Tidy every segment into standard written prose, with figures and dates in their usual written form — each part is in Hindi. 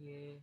ये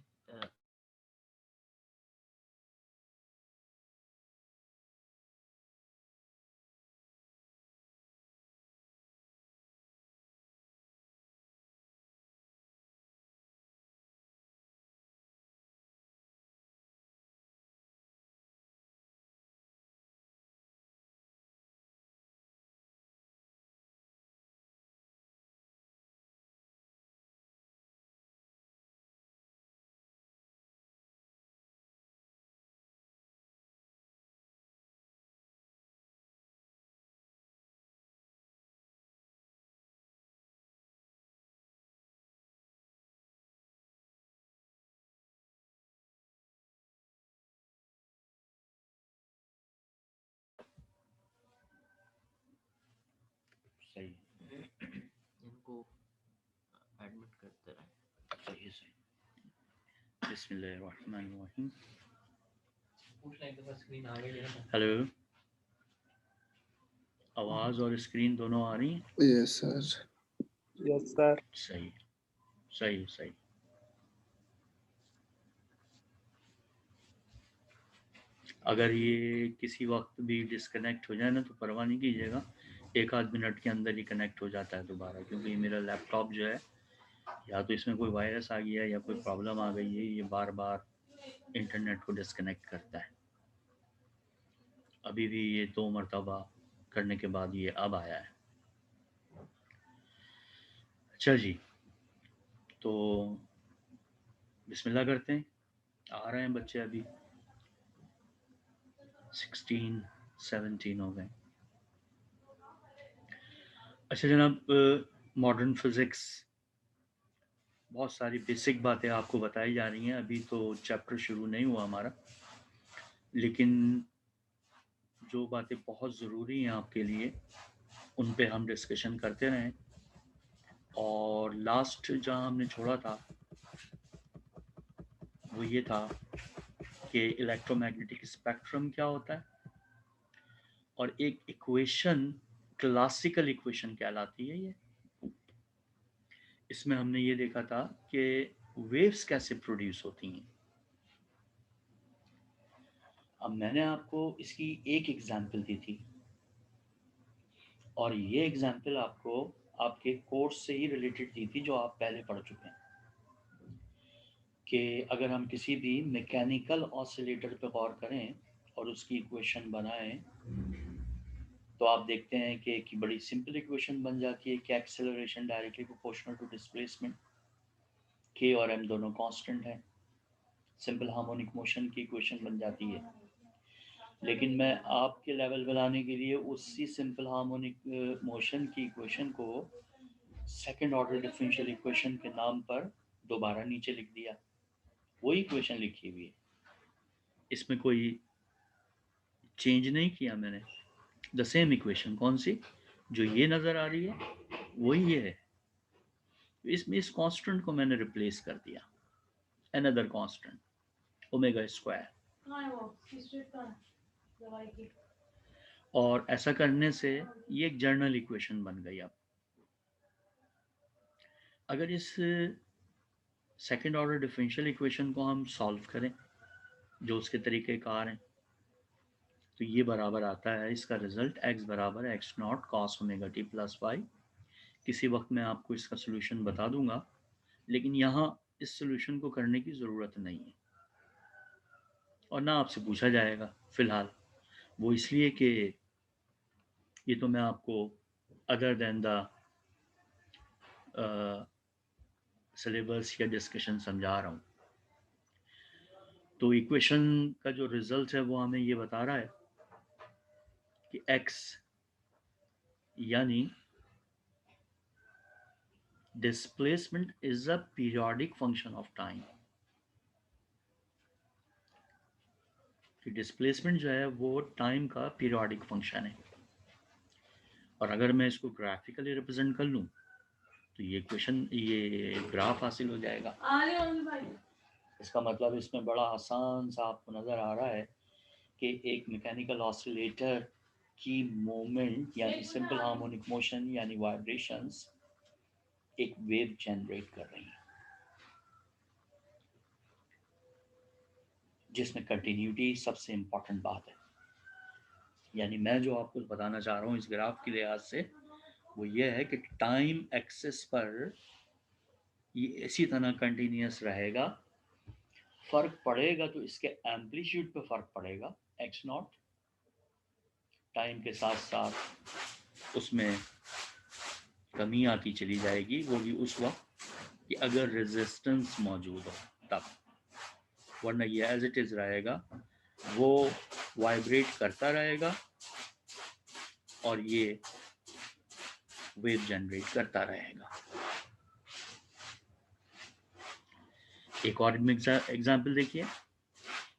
सही इनको एडमिट करते रहे। सही सही। बिस्मिल्लाहिर्रहमानिर्रहीम। हेलो, आवाज़ और स्क्रीन दोनों आ रही हैं? Yes sir. Yes sir. सही सही सही। अगर ये किसी वक्त भी डिस्कनेक्ट हो जाए ना तो परवाह नहीं कीजिएगा, 1 आध मिनट के अंदर ही कनेक्ट हो जाता है दोबारा, क्योंकि मेरा लैपटॉप जो है या तो इसमें कोई वायरस आ गया है या कोई प्रॉब्लम आ गई है, ये बार बार इंटरनेट को डिस्कनेक्ट करता है। अभी भी ये 2 मरतबा करने के बाद ये अब आया है। अच्छा जी, तो बिस्मिल्लाह करते हैं। आ रहे हैं बच्चे, अभी 16 17 हो गए। अच्छा जनाब, मॉडर्न फिज़िक्स बहुत सारी बेसिक बातें आपको बताई जा रही हैं। अभी तो चैप्टर शुरू नहीं हुआ हमारा, लेकिन जो बातें बहुत ज़रूरी हैं आपके लिए उन पे हम डिस्कशन करते रहें। और लास्ट जहाँ हमने छोड़ा था वो ये था कि इलेक्ट्रोमैग्नेटिक स्पेक्ट्रम क्या होता है, और एक इक्वेशन क्लासिकल इक्वेशन कहलाती है ये। इसमें हमने ये देखा था कि वेव्स कैसे प्रोड्यूस होती हैं। अब मैंने आपको इसकी एक एग्जांपल दी थी, और ये एग्जांपल आपको आपके कोर्स से ही रिलेटेड दी थी जो आप पहले पढ़ चुके हैं, कि अगर हम किसी भी मैकेनिकल ऑसिलेटर पर गौर करें और उसकी इक्वेशन बनाएं तो आप देखते हैं कि एक बड़ी सिंपल इक्वेशन बन जाती है कि acceleration directly proportional to displacement, K और एम दोनों कांस्टेंट हैं। सिंपल हार्मोनिक मोशन की इक्वेशन बन जाती है। लेकिन मैं आपके लेवल पर लाने के लिए उसी सिंपल हार्मोनिक मोशन की इक्वेशन को सेकंड ऑर्डर डिफरेंशियल इक्वेशन के नाम पर दोबारा नीचे लिख दिया। वही इक्वेशन लिखी हुई है, इसमें कोई चेंज नहीं किया मैंने। The same equation. कौन सी? जो ये नज़र आ रही है वही ये है। इसमें इस कांस्टेंट को मैंने रिप्लेस कर दिया, अनदर कांस्टेंट, ओमेगा स्क्वायर। और ऐसा करने से ये एक जर्नल इक्वेशन बन गई। अब अगर इस सेकेंड ऑर्डर डिफरेंशियल इक्वेशन को हम सॉल्व करें जो उसके तरीक़ेकार हैं, तो ये बराबर आता है, इसका रिजल्ट x बराबर है X not cos omega T plus Y. किसी वक्त मैं आपको इसका सोल्यूशन बता दूंगा, लेकिन यहाँ इस सोल्यूशन को करने की ज़रूरत नहीं है और ना आपसे पूछा जाएगा फ़िलहाल। वो इसलिए कि ये तो मैं आपको अदर दैन द सिलेबस या डिस्कशन समझा रहा हूँ। तो इक्वेशन का जो रिजल्ट है वो हमें ये बता रहा है कि x यानी displacement is a periodic function of time. कि डिस्प्लेसमेंट जो है वो टाइम का पीरियोडिक फंक्शन है। और अगर मैं इसको ग्राफिकली रिप्रेजेंट कर लूँ तो ये इक्वेशन, ये ग्राफ हासिल हो जाएगा। इसका मतलब इसमें बड़ा आसान सा आपको नज़र आ रहा है कि एक मैकेनिकल ऑसिलेटर की मोमेंट यानी सिंपल हार्मोनिक मोशन यानी वाइब्रेशंस एक वेव जनरेट कर रही हैं। जिसमें कंटिन्यूटी सबसे इम्पोर्टेंट बात है। यानी मैं जो आपको बताना चाह रहा हूँ इस ग्राफ के लिहाज से वो ये है कि टाइम एक्सेस पर ये इसी तरह कंटिन्यूस रहेगा। फर्क पड़ेगा तो इसके एम्पलीट्यूड पे फर्क पड़ेगा, एक्स नॉट। टाइम के साथ साथ उसमें कमी आती चली जाएगी, वो भी उस वक्त कि अगर रेजिस्टेंस मौजूद हो तब, वरना ये एज इट इज रहेगा, वो वाइब्रेट करता रहेगा और ये वेव जनरेट करता रहेगा। एक और एग्जाम्पल देखिए,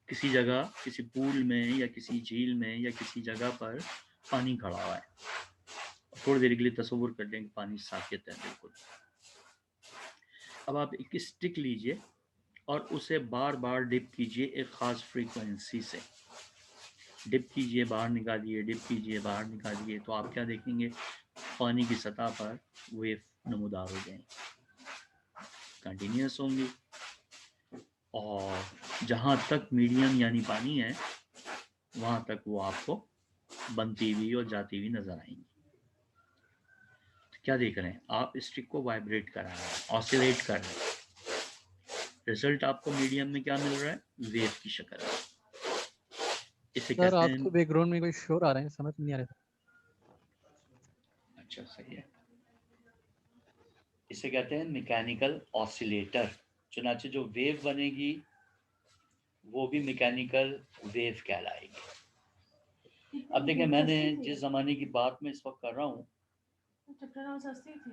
किसी जगह, किसी पूल में या किसी झील में या किसी जगह पर पानी खड़ा हुआ है। थोड़ी देर के लिए तस्वीर कर लें कि पानी साकित है बिल्कुल। अब आप एक स्टिक लीजिए और उसे बार बार डिप कीजिए एक ख़ास फ्रीक्वेंसी से। डिप कीजिए, बाहर निकालिए, डिप कीजिए, बाहर निकालिए, तो आप क्या देखेंगे, पानी की सतह पर वेव नमूदार हो जाएंगी, कंटिन्यूस होंगी, और जहाँ तक मीडियम यानी पानी है वहाँ तक वो आपको बनती हुई और जाती हुई नजर आएंगी। तो क्या देख रहे हैं आप, स्टिक को वाइब्रेट कर रहा है, ऑसिलेट कर रहे हैं, रिजल्ट आपको मीडियम में क्या मिल रहा है, वेव की शक्ल में। इसे सर कहते आपके हैं, बैकग्राउंड में कोई शोर आ रहे हैं, समझ नहीं आ रहा। अच्छा सही है, इसे कहते हैं मैकेनिकल ऑसिलेटर। चुनाचे जो वेव बनेगी वो भी मैकेनिकल वेव कहलाएगी। अब देखिए, मैंने जिस जमाने की बात में इस वक्त कर रहा हूँ, सस्ती थी,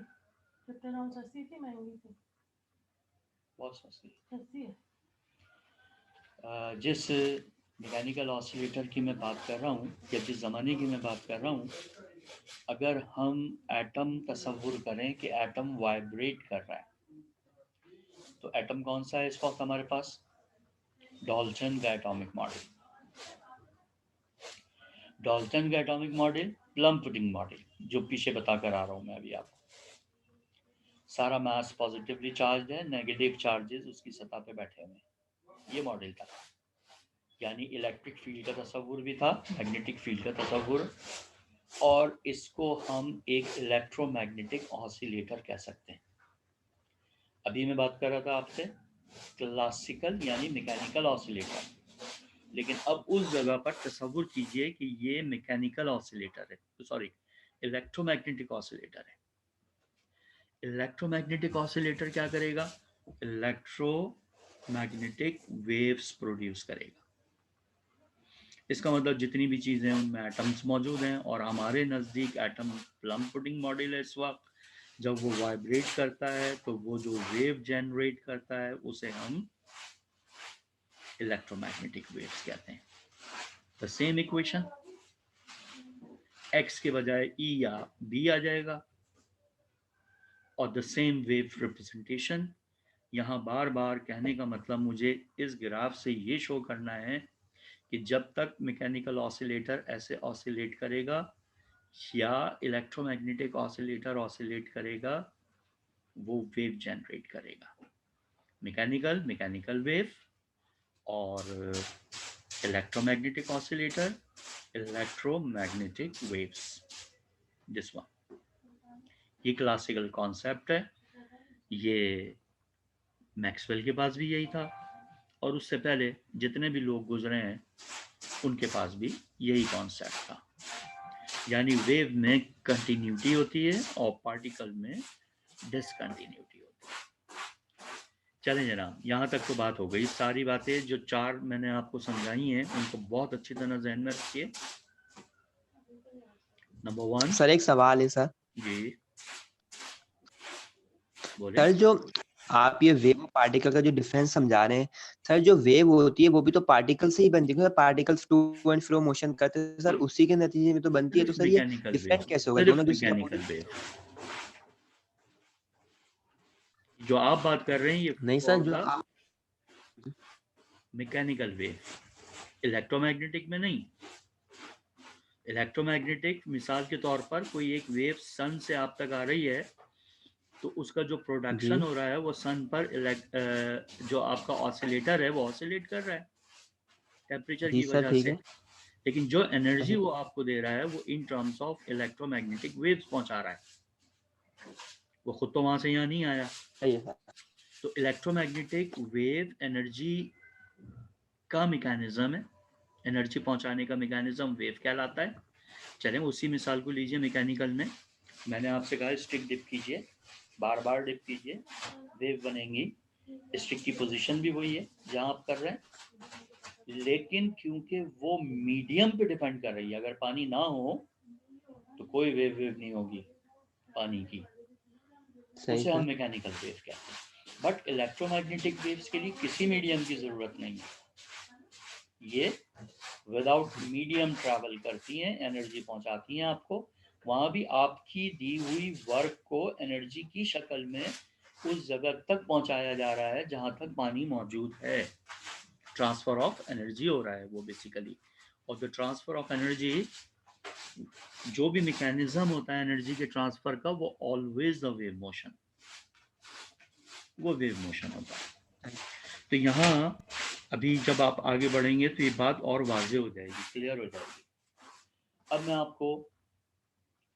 सस्ती थी, महंगी थी, बहुत सस्ती। सस्ती है। जिस मैकेनिकल ऑसिलेटर की मैं बात कर रहा हूँ या जिस ज़माने की मैं बात कर रहा हूँ, अगर हम एटम तस्वुर करें कि एटम वाइब्रेट कर रहा है, तो एटम कौन सा है इस वक्त हमारे पास, डॉल्टन का एटॉमिक मॉडल। डॉल्टन का atomic model, plum pudding model, जो पीछे बताकर आ रहा हूँ मैं अभी आपको। सारा मास पॉजिटिवली चार्ज है, नेगेटिव चार्जेस उसकी सतह पे बैठे हुए हैं, ये मॉडल था। यानी इलेक्ट्रिक फील्ड का तस्वुर भी था, मैग्नेटिक फील्ड का तस्वुर, और इसको हम एक इलेक्ट्रोमैग्नेटिक ऑसिलेटर कह सकते हैं। अभी मैं बात कर रहा था आपसे क्लासिकल यानी मैकेनिकल ऑसिलेटर, लेकिन अब उस जगह पर तस्वुर कीजिए कि ये मैकेनिकल ऑसिलेटर है, तो सॉरी इलेक्ट्रोमैग्नेटिक ऑसिलेटर है। इलेक्ट्रोमैग्नेटिक ऑसिलेटर क्या करेगा, इलेक्ट्रोमैग्नेटिक वेव्स प्रोड्यूस करेगा। इसका मतलब जितनी भी चीज़ें उनमें एटम्स मौजूद हैं, और हमारे नज़दीक एटम प्लम पुडिंग मॉडल है इस वक्त। जब वो वाइब्रेट करता है तो वो जो वेव जनरेट करता है उसे हम इलेक्ट्रोमैग्नेटिक वेव्स कहते हैं। द सेम इक्वेशन, एक्स के बजाय ई या बी आ जाएगा, और द सेम वेव रिप्रेजेंटेशन। यहाँ बार बार कहने का मतलब मुझे इस ग्राफ से ये शो करना है कि जब तक मैकेनिकल ऑसिलेटर ऐसे ऑसिलेट करेगा या इलेक्ट्रोमैग्नेटिक ऑसिलेटर ऑसिलेट करेगा, वो वेव जनरेट करेगा। मैकेनिकल वेव, और electromagnetic oscillator electromagnetic waves. This one, ये क्लासिकल कॉन्सेप्ट है, ये मैक्सवेल के पास भी यही था, और उससे पहले जितने भी लोग गुजरे हैं उनके पास भी यही कॉन्सेप्ट था। यानी वेव में कंटिन्यूटी होती है और पार्टिकल में डिसकंटिन्यूटी होती है। चलें जनाब, यहाँ तक तो बात हो गई। सारी बातें जो चार मैंने आपको समझाई हैं उनको बहुत अच्छी तरह जहन में रखिए। नंबर 1, सर एक सवाल है सर। जी बोले। सर जो आप ये वेव पार्टिकल का जो डिफरेंस समझा रहे हैं, सर जो वेव होती है वो भी तो पार्टिकल से ही बनती है। Particles to and fro motion करते हैं सर, उसी के नतीजे में तो बनती है। तो सर ये मैकेनिकल डिफरेंट वेव, कैसे होगा सिर्फ दोनों मैकेनिकल वेव। जो आप बात कर रहे हैं ये नहीं सर, जो आप मैकेनिकल वेव, इलेक्ट्रोमैग्नेटिक में नहीं। इलेक्ट्रोमैग्नेटिक मिसाल के तौर पर कोई एक वेव सन से आप तक आ रही है तो उसका जो प्रोडक्शन जी हो रहा है वो सन पर जो आपका ऑसिलेटर है वो ऑसिलेट कर रहा है। टेम्परेचर जी की सर, वजह ठीक से, है। लेकिन जो एनर्जी वो आपको दे रहा है वो in terms of electromagnetic waves पहुंचा रहा है, वो खुद तो वहां से यहाँ नहीं आया। सही है सर। तो इलेक्ट्रोमैग्नेटिक वेव एनर्जी का मैकेनिज्म है, एनर्जी पहुंचाने का मैकेनिज्म वेव कहलाता है। चलें उसी मिसाल को लीजिए मैकेनिकल में, मैंने आपसे कहा स्टिक डिप कीजिए, बार बार डिप कीजिए, वेव बनेंगी। स्टिक की पोजीशन भी वही है जहां आप कर रहे हैं, लेकिन क्योंकि वो मीडियम पे डिपेंड कर रही है, अगर पानी ना हो तो कोई वेव नहीं होगी पानी की, सही उसे हम सर। मैकेनिकल वेव कहते हैं। बट इलेक्ट्रोमैग्नेटिक वेव्स के लिए किसी मीडियम की जरूरत नहीं है, ये विदाउट मीडियम ट्रैवल करती हैं, एनर्जी पहुंचाती हैं आपको। वहां भी आपकी दी हुई वर्क को एनर्जी की शक्ल में उस जगह तक पहुंचाया जा रहा है जहां तक पानी मौजूद है। ट्रांसफर ऑफ एनर्जी हो रहा है वो बेसिकली। और द ट्रांसफर ऑफ एनर्जी, जो भी मैकेनिज्म होता है एनर्जी के ट्रांसफर का, वो ऑलवेज द वेव मोशन, वो वेव मोशन होता है। तो यहाँ अभी जब आप आगे बढ़ेंगे तो ये बात और वाज़ेह हो जाएगी, क्लियर हो जाएगी। अब मैं आपको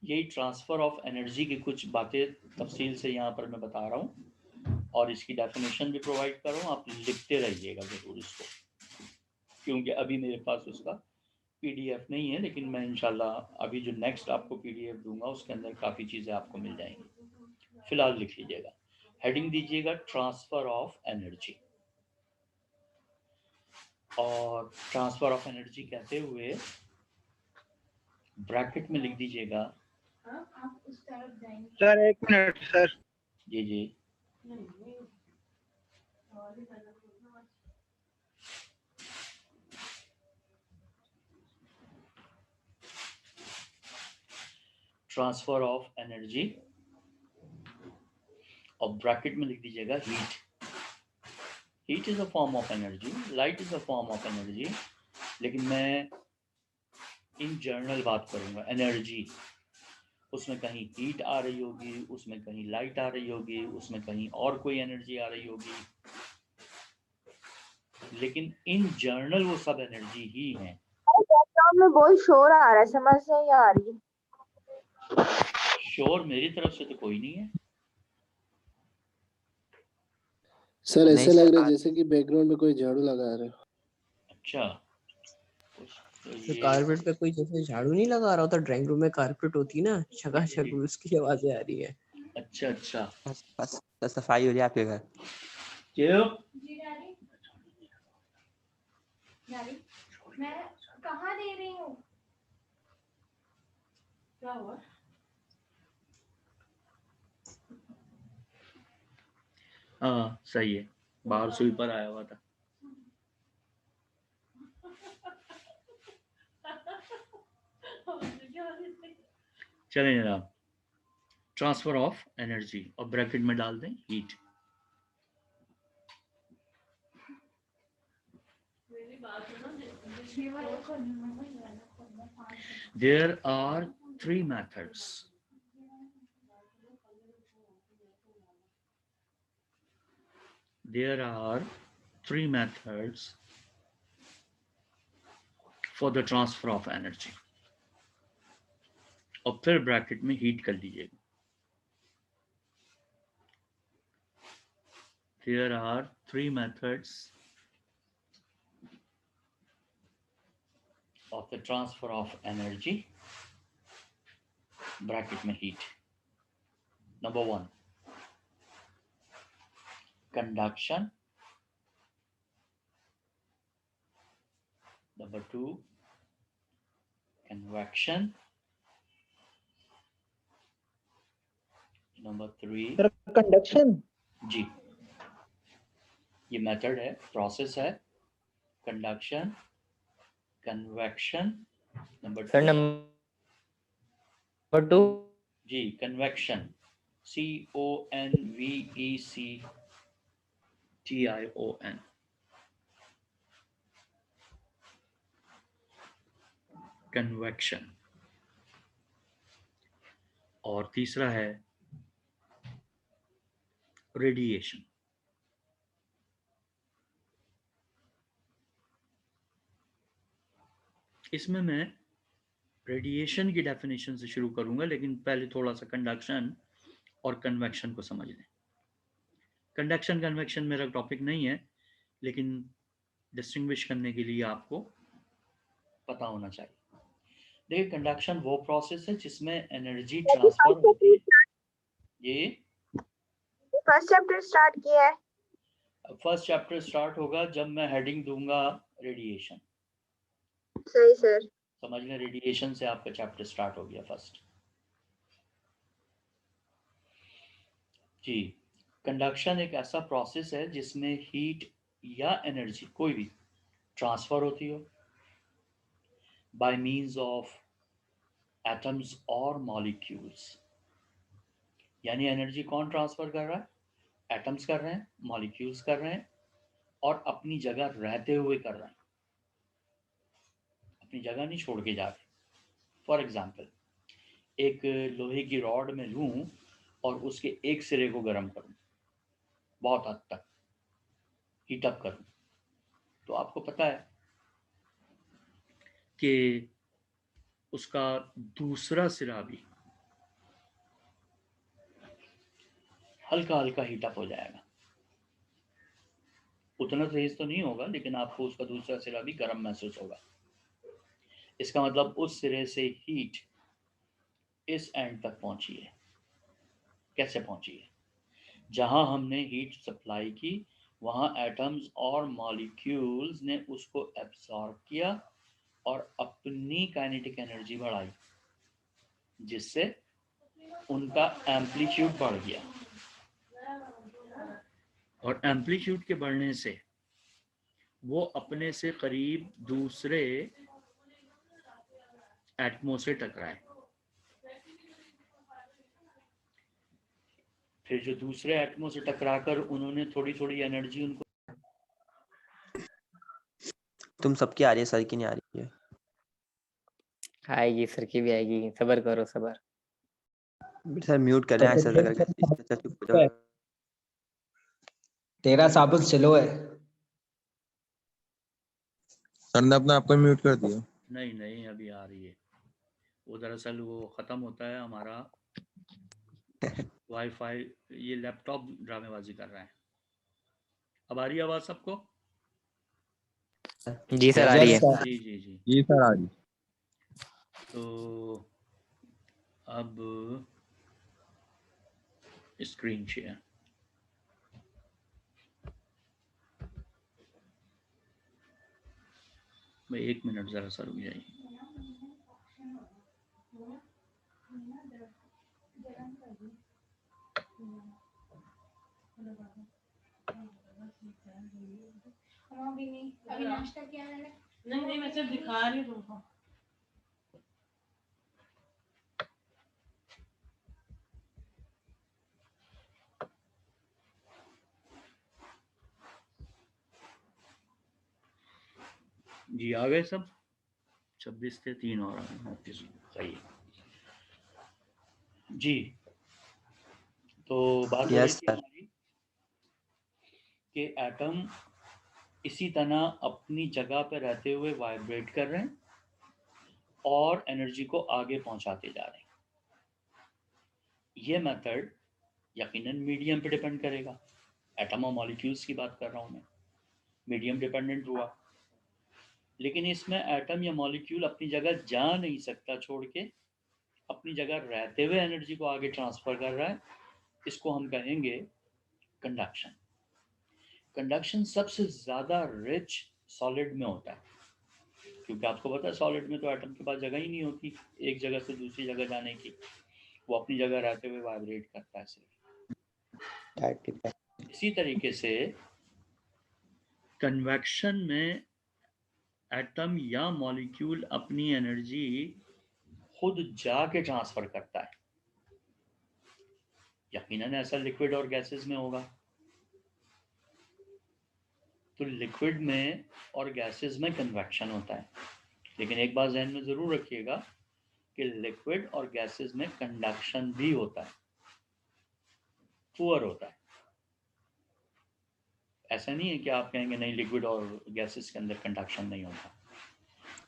यही ट्रांसफ़र ऑफ एनर्जी की कुछ बातें तफसील से यहाँ पर मैं बता रहा हूँ और इसकी डेफिनेशन भी प्रोवाइड कर रहा हूँ। आप लिखते रहिएगा ज़रूर इसको, क्योंकि अभी मेरे पास उसका PDF नहीं है, लेकिन मैं इंशाल्लाह अभी जो नेक्स्ट आपको PDF दूंगा उसके अंदर काफ़ी चीज़ें आपको मिल जाएंगी। फिलहाल लिख लीजिएगा, हेडिंग दीजिएगा ट्रांसफ़र ऑफ एनर्जी, और ट्रांसफ़र ऑफ एनर्जी कहते हुए ब्रैकेट में लिख दीजिएगा। Sir 1 minute sir. जी जी। ट्रांसफर ऑफ एनर्जी, और ब्रैकेट में लिख दीजिएगा heat. Heat is a form of energy, light is a form of energy, लेकिन मैं इन जनरल बात करूंगा एनर्जी। उसमें कहीं हीट आ रही होगी, उसमें कहीं लाइट आ रही होगी, उसमें कहीं और कोई एनर्जी आ रही होगी, लेकिन इन जनरल वो सब एनर्जी ही हैं। में बहुत शोर आ रहा है, समझ नहीं आ रही। शोर मेरी तरफ से तो कोई नहीं है सर नहीं ऐसे सर, लग रहा है जैसे कि बैकग्राउंड में कोई झाड़ू लगा रहे हो। अच्छा तो तो ये कारपेट पे कोई जैसे झाड़ू नहीं लगा रहा होता, ड्राइंग रूम में कारपेट होती है ना, छकाछक, उसकी आवाजें आ रही है। अच्छा अच्छा बस सफाई हो रही है आपके घर। क्यों? मैं कहाँ दे रही हूँ? क्या हुआ? हाँ सही है, बाहर स्वीपर आया हुआ था। चलें जनाब, ट्रांसफर ऑफ एनर्जी और ब्रैकेट में डाल दें heat. There are three methods. There are three methods for the transfer of energy. और फिर ब्रैकेट में हीट कर लीजिएगा। There are three methods of the transfer of energy, bracket में heat. Number 1, conduction. Number 2, convection. Number 3, sir conduction. जी ये मेथड है, प्रोसेस है, conduction, convection. Number sir number 2 जी कन्वेक्शन, CONVECTION, कन्वेक्शन। और तीसरा है रेडिएशन। इसमें मैं रेडिएशन की डेफिनेशन से शुरू करूंगा, लेकिन पहले थोड़ा सा कंडक्शन और कन्वेक्शन को समझ लें। कंडक्शन कन्वेक्शन मेरा टॉपिक नहीं है, लेकिन डिस्टिंग्विश करने के लिए आपको पता होना चाहिए। देखिए, कंडक्शन वो प्रोसेस है जिसमें एनर्जी ट्रांसफर होती है। ये फर्स्ट चैप्टर स्टार्ट किया है। फर्स्ट चैप्टर स्टार्ट होगा जब मैं हेडिंग दूंगा रेडिएशन। सही सर। समझ लें, रेडिएशन से आपका चैप्टर स्टार्ट हो गया फर्स्ट। जी, कंडक्शन एक ऐसा प्रोसेस है जिसमें हीट या एनर्जी कोई भी ट्रांसफर होती हो बाय मींस ऑफ एटम्स और मॉलिक्यूल्स। यानी एनर्जी कौन ट्रांसफर कर रहा है? एटम्स कर रहे हैं, मॉलिक्यूल्स कर रहे हैं, और अपनी जगह रहते हुए कर रहे हैं, अपनी जगह नहीं छोड़ के जा रहे। फॉर एग्जाम्पल, एक लोहे की रॉड में लूं और उसके एक सिरे को गर्म करूं, बहुत हद तक हीट अप करूं, तो आपको पता है कि उसका दूसरा सिरा भी हल्का हल्का हीट अप हो जाएगा। उतना तेज तो नहीं होगा, लेकिन आपको उसका दूसरा सिरा भी गर्म महसूस होगा। इसका मतलब उस सिरे से हीट इस एंड तक पहुंची है। कैसे पहुंची है? जहां हमने हीट सप्लाई की, वहां एटम्स और मॉलिक्यूल्स ने उसको एब्सॉर्ब किया और अपनी काइनेटिक एनर्जी बढ़ाई, जिससे उनका एम्पलीट्यूड बढ़ गया। और एम्पलीट्यूड के बढ़ने से वो अपने से करीब दूसरे एटमो से टकराए। फिर जो दूसरे एटमो से टकराकर उन्होंने थोड़ी थोड़ी एनर्जी उनको। तुम सबकी आ रही है, सर की नहीं आ रही है। आएगी, सर की भी आएगी, सबर करो सबर। सर म्यूट कर रहे हैं, ऐसा करके इससे अच्छा चुप हो जाओ। तेरा साबुत स्लो है। सर ने अपना आपको म्यूट कर दिया। नहीं नहीं, अभी आ रही है। वो दरअसल वो ख़त्म होता है हमारा वाईफाई। ये लैपटॉप ड्रामेबाजी कर रहा है। अब आ रही है आवाज़ सबको? जी सर, आ रही है। जी जी जी जी सर, आ रही। तो अब स्क्रीन शेयर। मैं 1 मिनट ज़रा सा रुक जाइए। अभी नाश्ता किया मैंने? नहीं, मैं सिर्फ दिखा रही हूँ तुमको। जी आ गए सब? 26 थे, 3 और आ गए। 29 सही है जी। तो बात हो रही यस थी सर। हमारी कि एटम इसी तरह अपनी जगह पर रहते हुए वाइब्रेट कर रहे हैं और एनर्जी को आगे पहुंचाते जा रहे हैं। ये मेथड यकीनन मीडियम पे डिपेंड करेगा। एटम और मॉलिक्यूल्स की बात कर रहा हूँ मैं, मीडियम डिपेंडेंट हुआ। लेकिन इसमें एटम या मॉलिक्यूल अपनी जगह जा नहीं सकता छोड़ के, अपनी जगह रहते हुए एनर्जी को आगे ट्रांसफर कर रहा है। इसको हम कहेंगे कंडक्शन। कंडक्शन सबसे ज़्यादा रिच सॉलिड में होता है, क्योंकि आपको पता है सॉलिड में तो एटम के पास जगह ही नहीं होती एक जगह से दूसरी जगह जाने की। वो अपनी जगह रहते हुए वाइब्रेट करता है सिर्फ। इसी तरीके से कन्वेक्शन में एटम या मॉलिक्यूल अपनी एनर्जी खुद जाके ट्रांसफर करता है। यकीनन ऐसा लिक्विड और गैसेस में होगा। तो लिक्विड में और गैसेस में कन्वेक्शन होता है, लेकिन एक बात ध्यान में ज़रूर रखिएगा कि लिक्विड और गैसेस में कंडक्शन भी होता है, पुअर होता है। ऐसा नहीं है कि आप कहेंगे नहीं लिक्विड और गैसेस के अंदर कंडक्शन नहीं होता।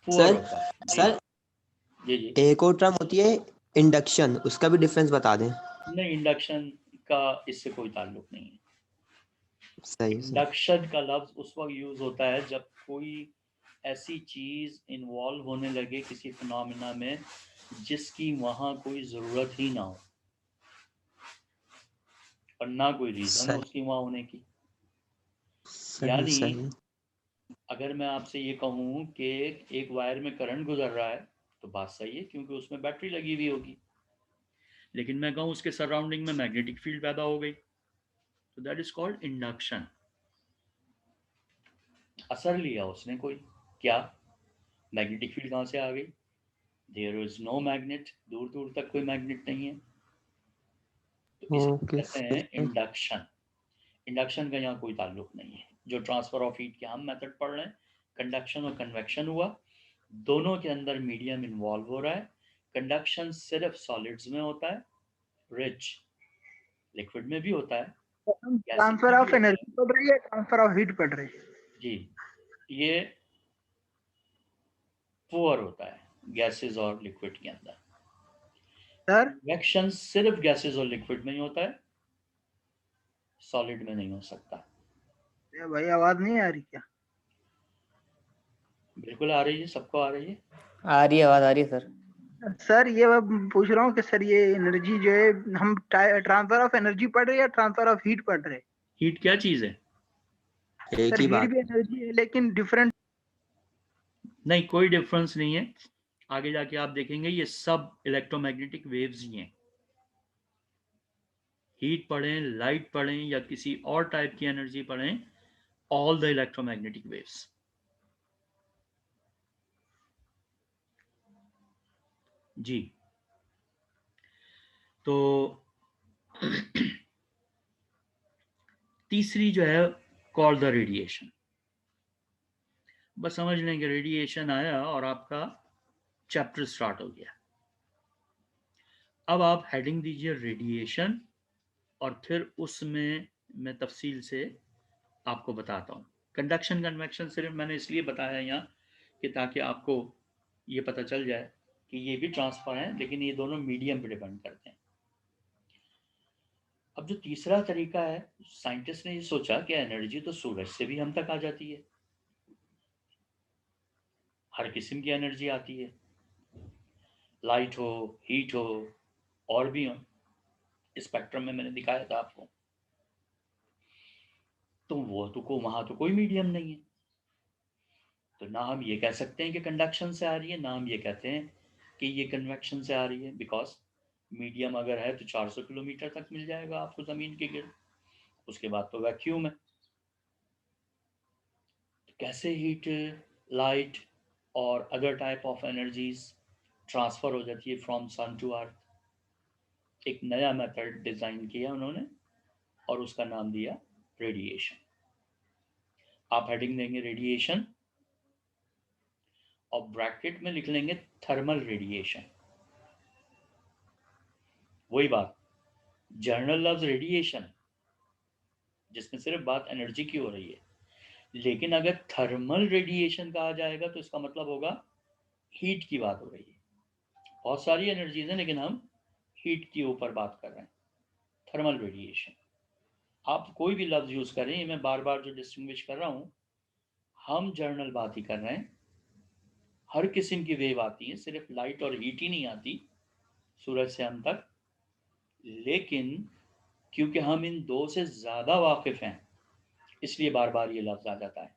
पुअर सर होता है जी सर जी जी। एक और टर्म होती है इंडक्शन, उसका भी डिफरेंस बता दें। नहीं, इंडक्शन का इससे कोई ताल्लुक नहीं है। सही सर। इंडक्शन का लफ्ज उस वक्त यूज होता है जब कोई ऐसी चीज इन्वॉल्व होने लगे किसी फिनोमिना में जिसकी वहां कोई जरूरत ही ना हो और ना कोई रीजन हो सही उसकी वहां होने की। सही यानी सही। अगर मैं आपसे ये कहूं कि एक वायर में करंट गुजर रहा है तो बात सही है क्योंकि उसमें बैटरी लगी हुई होगी, लेकिन मैं कहूं उसके सराउंडिंग में मैग्नेटिक फील्ड पैदा हो गई तो दैट इज कॉल्ड इंडक्शन। असर लिया उसने कोई, क्या मैग्नेटिक फील्ड कहां से आ गई? देयर इज नो मैग्नेट, दूर दूर तक कोई मैग्नेट नहीं है, तो इसे ओके कहते हैं इंडक्शन। इंडक्शन का यहाँ कोई ताल्लुक नहीं है। जो ट्रांसफर ऑफ हीट के हम मेथड पढ़ रहे हैं, कंडक्शन और कन्वेक्शन हुआ, दोनों के अंदर मीडियम इन्वॉल्व हो रहा है। कंडक्शन सिर्फ सॉलिड्स में होता है, रिच लिक्विड में भी होता है, ट्रांसफर ऑफ एनर्जी पढ़ रही है, ट्रांसफर ऑफ हीट पढ़ रही है जी। ये पुअर होता है गैसेस और लिक्विड के अंदर। सर। कन्वेक्शन सिर्फ गैसेस और लिक्विड में ही होता है, सॉलिड में नहीं हो सकता। ये भाई आवाज नहीं आ रही क्या? बिल्कुल आ रही है, सबको आ रही है। आ रही है, आवाज आ रही है सर। सर ये मैं पूछ रहा हूँ कि सर ये एनर्जी जो है हम ट्रांसफर ऑफ एनर्जी पढ़ रहे हैं या ट्रांसफर ऑफ हीट पढ़ रहे हैं? हीट क्या चीज है? एक सर ही हीट बात। भी एनर्जी है लेकिन डिफरेंट। नहीं, कोई डिफरेंस नहीं है। आगे जाके आप देखेंगे ये सब इलेक्ट्रोमैग्नेटिक वेव्स ही हैं। हीट पढ़ें, लाइट पढ़ें या किसी और टाइप की एनर्जी पढ़ें, ऑल द इलेक्ट्रोमैग्नेटिक वेव्स। जी तो तीसरी जो है कॉल द रेडिएशन। बस समझ लें कि रेडिएशन आया और आपका चैप्टर स्टार्ट हो गया। अब आप हेडिंग दीजिए रेडिएशन और फिर उसमें मैं तफसील से आपको बताता हूँ। कंडक्शन कन्वेक्शन सिर्फ मैंने इसलिए बताया यहाँ कि ताकि आपको ये पता चल जाए कि ये भी ट्रांसफर है, लेकिन ये दोनों मीडियम पे डिपेंड करते हैं। अब जो तीसरा तरीका है, साइंटिस्ट ने ये सोचा कि एनर्जी तो सूरज से भी हम तक आ जाती है, हर किस्म की एनर्जी आती है, लाइट हो, हीट हो, और भी हो। स्पेक्ट्रम में मैंने दिखाया था आपको। तो वो तो वहां तो कोई मीडियम नहीं है, तो ना हम ये कह सकते हैं कि कंडक्शन से आ रही है, ना हम ये कहते हैं कि ये कन्वेक्शन से आ रही है, बिकॉज मीडियम अगर है तो 400 किलोमीटर तक मिल जाएगा आपको जमीन के गिर्द, उसके बाद तो वैक्यूम है। तो कैसे हीट, लाइट और other type of energies transfer हो जाती है फ्रॉम सन टू अर्थ? एक नया मेथड डिजाइन किया उन्होंने और उसका नाम दिया रेडिएशन। आप हेडिंग देंगे रेडिएशन और ब्रैकेट में लिख लेंगे थर्मल रेडिएशन। वही बात, जर्नल लफ्ज रेडिएशन जिसमें सिर्फ बात एनर्जी की हो रही है, लेकिन अगर थर्मल रेडिएशन कहा जाएगा तो इसका मतलब होगा हीट की बात हो रही है। बहुत सारी एनर्जीज हैं लेकिन हम हीट के ऊपर बात कर रहे हैं, थर्मल रेडिएशन। आप कोई भी लफ्ज यूज करें, मैं बार बार जो डिस्टिंग्विश कर रहा हूं, हम जर्नल बात ही कर रहे हैं। हर किस्म की वेव आती है, सिर्फ लाइट और हीट ही नहीं आती सूरज से हम तक, लेकिन क्योंकि हम इन दो से ज़्यादा वाकिफ हैं इसलिए बार बार ये लफ्ज़ आ जाता है।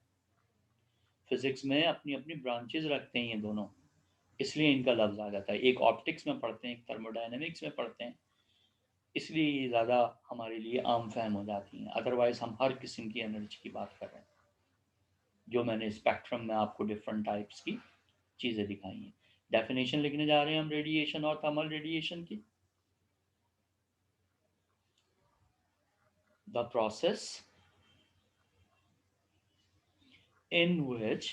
फिजिक्स में अपनी अपनी ब्रांचेस रखते हैं ये दोनों, इसलिए इनका लफ्ज़ आ जाता है। एक ऑप्टिक्स में पढ़ते हैं, एक थर्मोडायनेमिक्स में पढ़ते हैं, इसलिए ये ज़्यादा हमारे लिए आम फहम हो जाती हैं। अदरवाइज हम हर किस्म की एनर्जी की बात कर रहे हैं, जो मैंने स्पेक्ट्रम में आपको डिफरेंट टाइप्स की चीज़ें दिखाई हैं। डेफिनेशन लिखने जा रहे हैं हम रेडिएशन और थर्मल रेडिएशन की। The process in which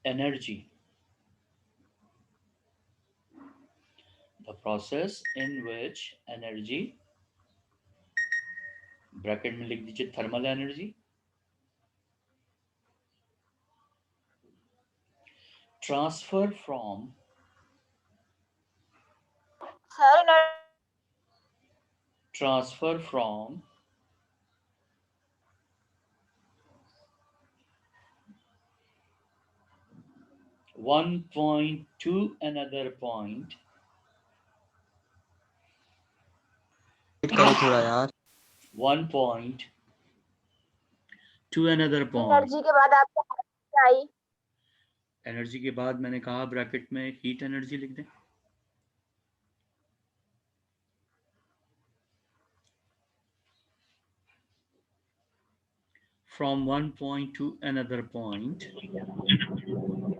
energy, bracket में लिख दीजिए thermal energy, transfer from sir transfer from one point to another point करो थोड़ा यार। one point to another point। Energy के बाद आपको आई। एनर्जी के बाद मैंने कहा ब्रैकेट में हीट एनर्जी लिख दें। From one point to another point,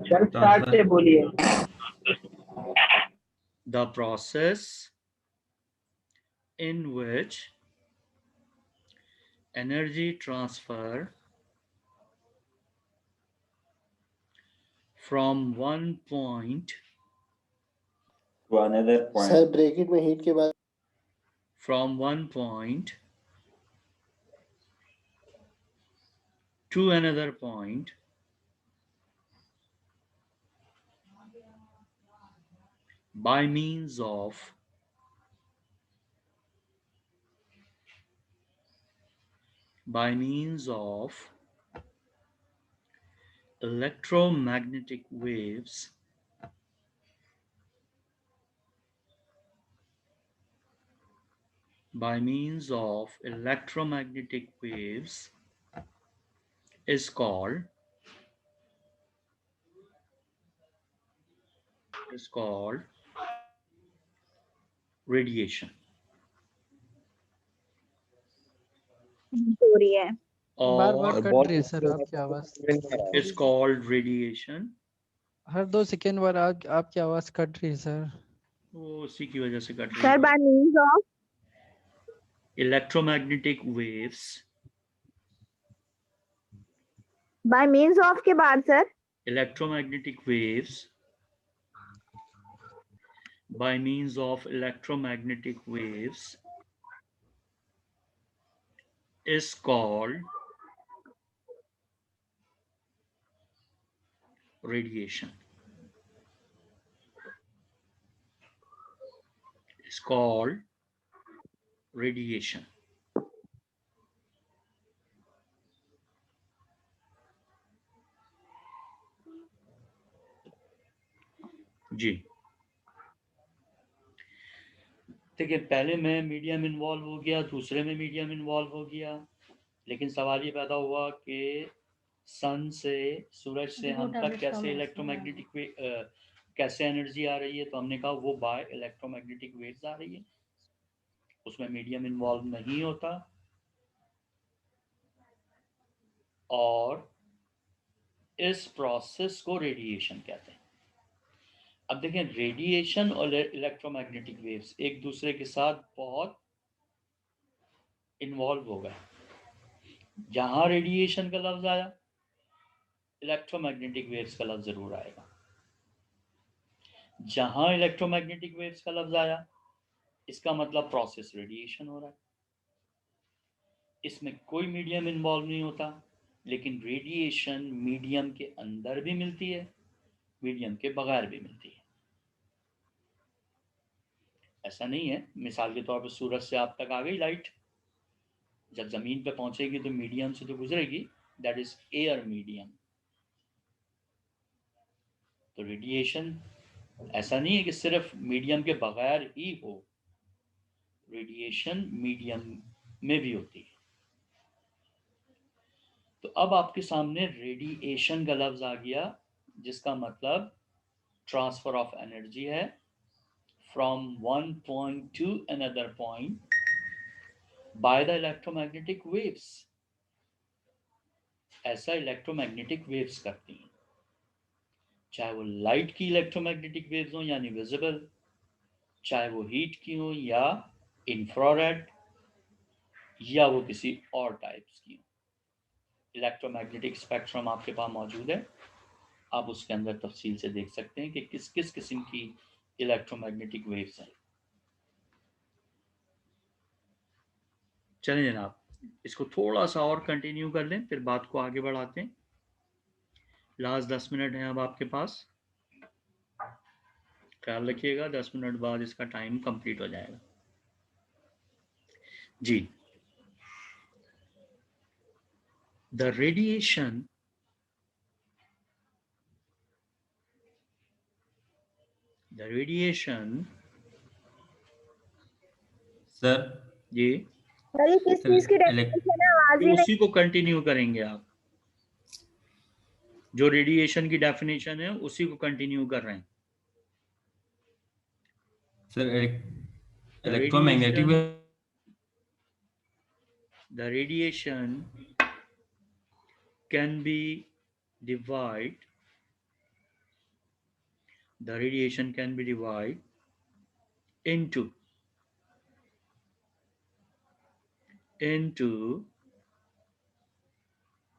sir start से बोलिए। the process in which energy transfer from one point to another point। Sir bracket में हीट के बाद from one point to another point by means of electromagnetic waves is called radiation हो रही है। बार बार or कट रही है सर आपकी आवाज। is called radiation। Her 2 second बाद आपकी आवाज कट रही है सर। वो उसी की वजह से कट रही सर है। By means of electromagnetic waves by means of के बाद sir electromagnetic waves by means of electromagnetic waves is called radiation। Is called radiation। जी देखिए, पहले में मीडियम इन्वॉल्व हो गया, दूसरे में मीडियम इन्वॉल्व हो गया, लेकिन सवाल ये पैदा हुआ कि सन से, सूरज से हम तक कैसे इलेक्ट्रोमैग्नेटिक कैसे एनर्जी आ रही है। तो हमने कहा वो बाय इलेक्ट्रोमैग्नेटिक वेव्स आ रही है, उसमें मीडियम इन्वॉल्व नहीं होता। और इस प्रोसेस को रेडिएशन कहते हैं। अब देखें, रेडिएशन और इलेक्ट्रोमैग्नेटिक वेव्स एक दूसरे के साथ बहुत इन्वॉल्व हो गए। जहां रेडिएशन का लफ्ज आया, इलेक्ट्रोमैग्नेटिक वेव्स का लफ्ज जरूर आएगा। जहां इलेक्ट्रोमैग्नेटिक वेव्स का लफ्ज आया, इसका मतलब प्रोसेस रेडिएशन हो रहा है। इसमें कोई मीडियम इन्वॉल्व नहीं होता, लेकिन रेडिएशन मीडियम के अंदर भी मिलती है, मीडियम के बगैर भी मिलती है। ऐसा नहीं है, मिसाल के तौर पर सूरज से आप तक आ गई लाइट, जब जमीन पे पहुंचेगी तो मीडियम से तो गुजरेगी, दैट इज एयर मीडियम। तो रेडिएशन ऐसा नहीं है कि सिर्फ मीडियम के बगैर ही हो, रेडिएशन मीडियम में भी होती है। तो अब आपके सामने रेडिएशन का लफ्ज आ गया, जिसका मतलब ट्रांसफर ऑफ एनर्जी है from one point two another point by the electromagnetic waves. ऐसा इलेक्ट्रोमैग्नेटिक वेव्स करती हैं, चाहे वो लाइट की इलेक्ट्रोमैग्नेटिक वेव्स हो यानी विजिबल, चाहे वो हीट की हो या इंफ्रारेड, या वो किसी और टाइप्स की हो। इलेक्ट्रोमैग्नेटिक स्पेक्ट्रम आपके पास मौजूद है, आप उसके अंदर तफसील से देख सकते हैं कि किस किस किस्म की इलेक्ट्रोमैग्नेटिक वेव्स हैं। चलें जनाब, इसको थोड़ा सा और कंटिन्यू कर लें, फिर बात को आगे बढ़ाते हैं। लास्ट 10 मिनट हैं अब आपके पास। ख्याल रखिएगा, 10 मिनट बाद इसका टाइम कंप्लीट हो जाएगा जी। द रेडिएशन सर जी, सर ये किस चीज की डेफिनेशन है, आवाज ही तो नहीं। उसी को कंटिन्यू करेंगे आप, जो रेडिएशन की डेफिनेशन है उसी को कंटिन्यू कर रहे हैं। Sir electromagnetic The radiation can be divided. The radiation can be divided into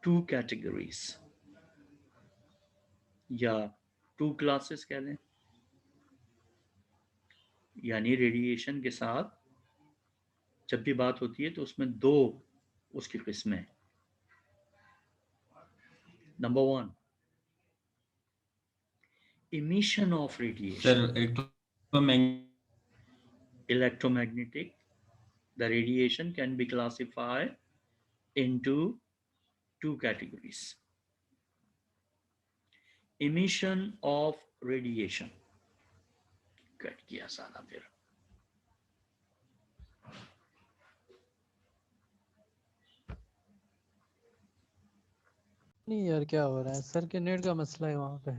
two categories या two classes कह लें, यानी रेडिएशन के साथ जब भी बात होती है तो उसमें दो उसकी किस्में हैं। Number 1, emission of radiation. Electromagnetic. The radiation can be classified into two categories. Emission of radiation. Cut किया सारा फिर। नहीं यार क्या हो रहा है, सर के नेट का मसला है वहाँ पे।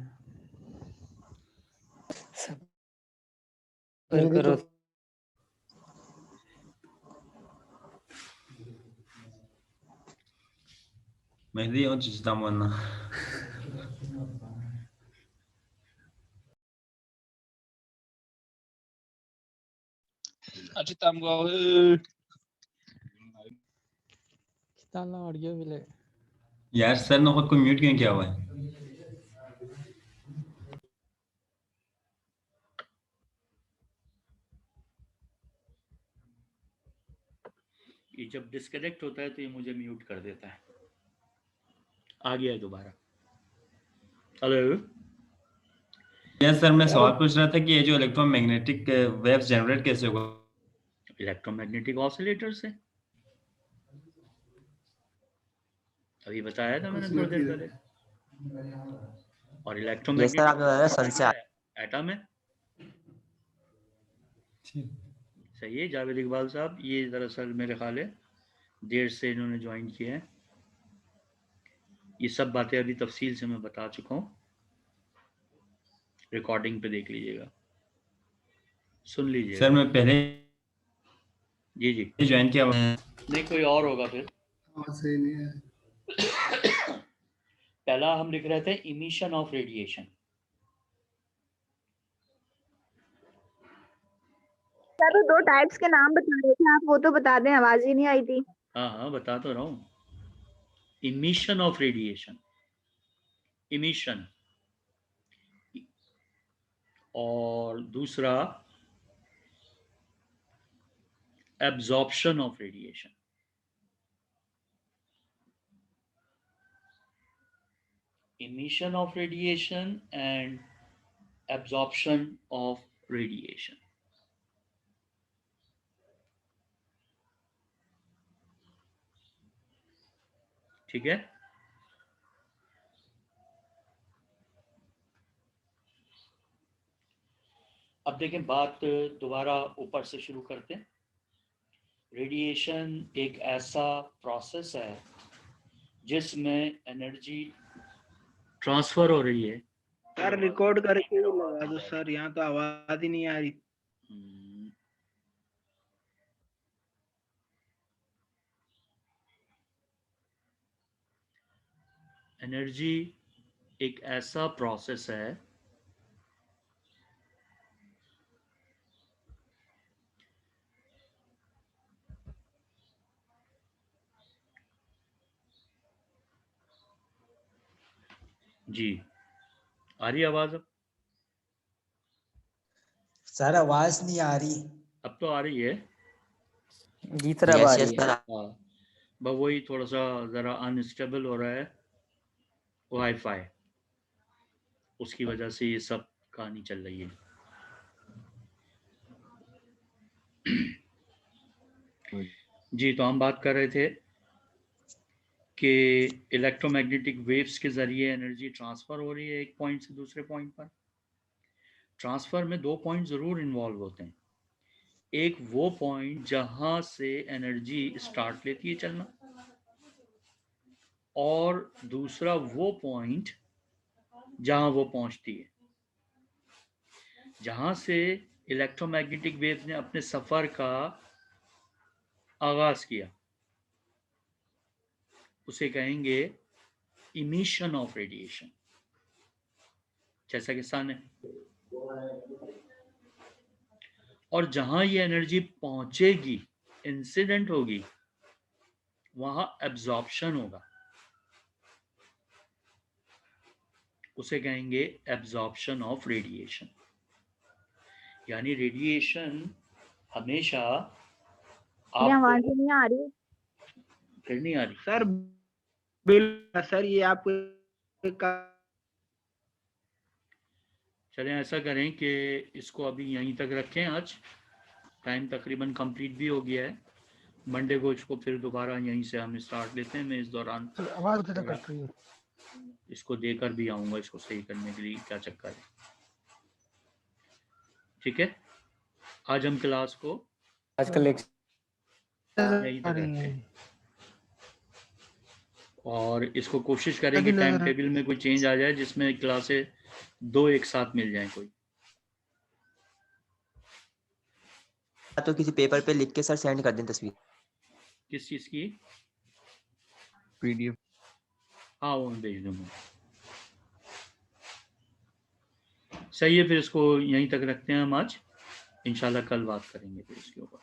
करो Mehdi onde estamos na? कितना ऑडियो मिले यार सर ने खुद को म्यूट क्यों किया हुआ है? ये जब डिस्कनेक्ट होता है तो ये मुझे म्यूट कर देता है। आ गया है दोबारा। हेलो। यस सर, मैं सवाल पूछ रहा था कि ये जो इलेक्ट्रोमैग्नेटिक वेव्स जनरेट कैसे होगा? इलेक्ट्रोमैग्नेटिक ऑसिलेटर से, अभी बताया था मैंने थोड़ी देर पहले। और इलेक्ट्रोमैग्नेटिक एटम है। सही है जावेद इकबाल साहब, ये दरअसल मेरे ख्याल है देर से इन्होंने ज्वाइन किया है। ये सब बातें अभी तफसील से मैं बता चुका हूँ, रिकॉर्डिंग पे देख लीजिएगा, सुन लीजिएगा। सर मैं पहले जी ज्वाइन किया। नहीं कोई और होगा फिर। सही नहीं है। पहला हम लिख रहे थे इमिशन ऑफ रेडिएशन। सर वो 2 टाइप्स के नाम बता रहे थे आप, वो तो बता दें, आवाज ही नहीं आई थी। हाँ बता तो रहा हूँ। इमिशन ऑफ रेडिएशन, इमिशन, और दूसरा absorption of radiation. Emission of radiation and absorption of radiation. ठीक है। अब देखें, बात दोबारा ऊपर से शुरू करते हैं। रेडिएशन एक ऐसा प्रोसेस है जिसमें एनर्जी ट्रांसफर हो रही है। सर रिकॉर्ड करके लगा दो सर, यहाँ तो आवाज ही नहीं आ रही। एनर्जी एक ऐसा प्रोसेस है जी। आ रही आवाज? अब सर आवाज नहीं आ रही। अब तो आ रही है जी सर, अब आ रही है। हाँ, बस वही थोड़ा सा ज़रा अनस्टेबल हो रहा है वाईफाई, उसकी वजह से ये सब कहानी चल रही है। जी, तो हम बात कर रहे थे कि इलेक्ट्रोमैग्नेटिक वेव्स के जरिए एनर्जी ट्रांसफर हो रही है एक पॉइंट से दूसरे पॉइंट पर। ट्रांसफर में 2 पॉइंट जरूर इन्वॉल्व होते हैं। एक वो पॉइंट जहां से एनर्जी स्टार्ट लेती है चलना, और दूसरा वो पॉइंट जहां वो पहुंचती है। जहां से इलेक्ट्रोमैग्नेटिक वेव ने अपने सफर का आगाज किया उसे कहेंगे इमिशन ऑफ रेडिएशन, जैसा कि सन है। और जहां ये एनर्जी पहुंचेगी, इंसिडेंट होगी, वहां एब्जॉर्प्शन होगा, उसे कहेंगे एब्जॉर्प्शन ऑफ रेडिएशन। यानी रेडिएशन हमेशा मेरी आवाज नहीं आ रही। फिर नहीं आ रही सर? बिल्कुल सर, ये आपको चलें ऐसा करें कि इसको अभी यहीं तक रखें। आज टाइम तकरीबन कंप्लीट भी हो गया है। मंडे को इसको फिर दोबारा यहीं से हम स्टार्ट लेते हैं। मैं इस दौरान आवाज कट रही है। इसको देकर भी आऊँगा, इसको सही करने के लिए क्या चक्कर है। ठीक है, आज हम क्लास को आजकल यहीं तक रखते हैं और इसको कोशिश करें कि टाइम टेबल में कोई चेंज आ जाए जिसमें क्लासें 2 एक साथ मिल जाएं कोई। तो किसी पेपर पे लिख के सर सेंड कर दें तस्वीर। किस चीज़ की? PDF। हाँ, वो मैं भेज दूँगा। सही है, फिर इसको यहीं तक रखते हैं हम आज। इंशाल्लाह कल बात करेंगे फिर इसके ऊपर।